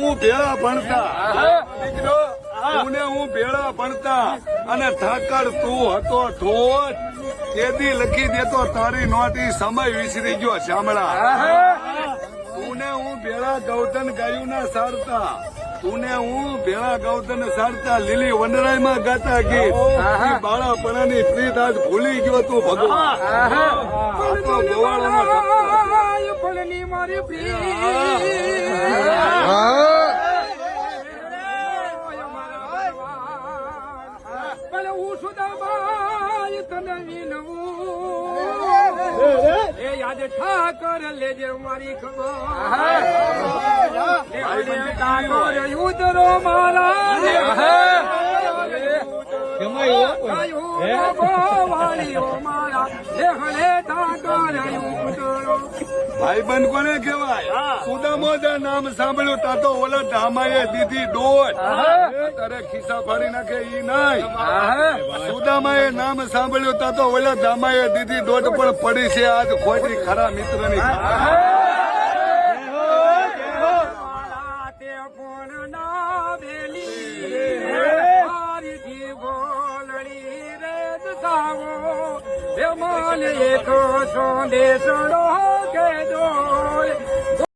હું ભેળા ભણતા દીકરો, તું હું ભેળા ભણતા અને ઠાકર તું હતો ઠોઠ તેથી લખી દેતો તારી નોટી સમય વિસરી ગયો શામળા. તું હું ભેળા ગૌતન ગાયું ના સારતા, તું હું ભેળા ગૌતન સારતા લીલી વનરાયમાં ગાતા ગીત બાળાપણાની પ્રીત આજ ભૂલી ગયો તું ભગવાન. ફળની મારી પ્રીત હું સુદાબાઈ તને વિનવું એ યાદ ઠાકર લેજે મારી ખબર ઉતરો મારા ભાઈબંધ કોને કહેવાય? સુદામોદા નામ સાંભળ્યું તા તો ઓલા ધામાએ દીધી દોટ તારે ખિસ્સા ફાડી નાખે ઈ નહીં. સુદામાએ નામ સાંભળ્યું તા તો ઓલા ધામાએ દીધી દોટ પણ પડી છે આજ ખોટી ખરા મિત્રની. એક સંદેશો કે દો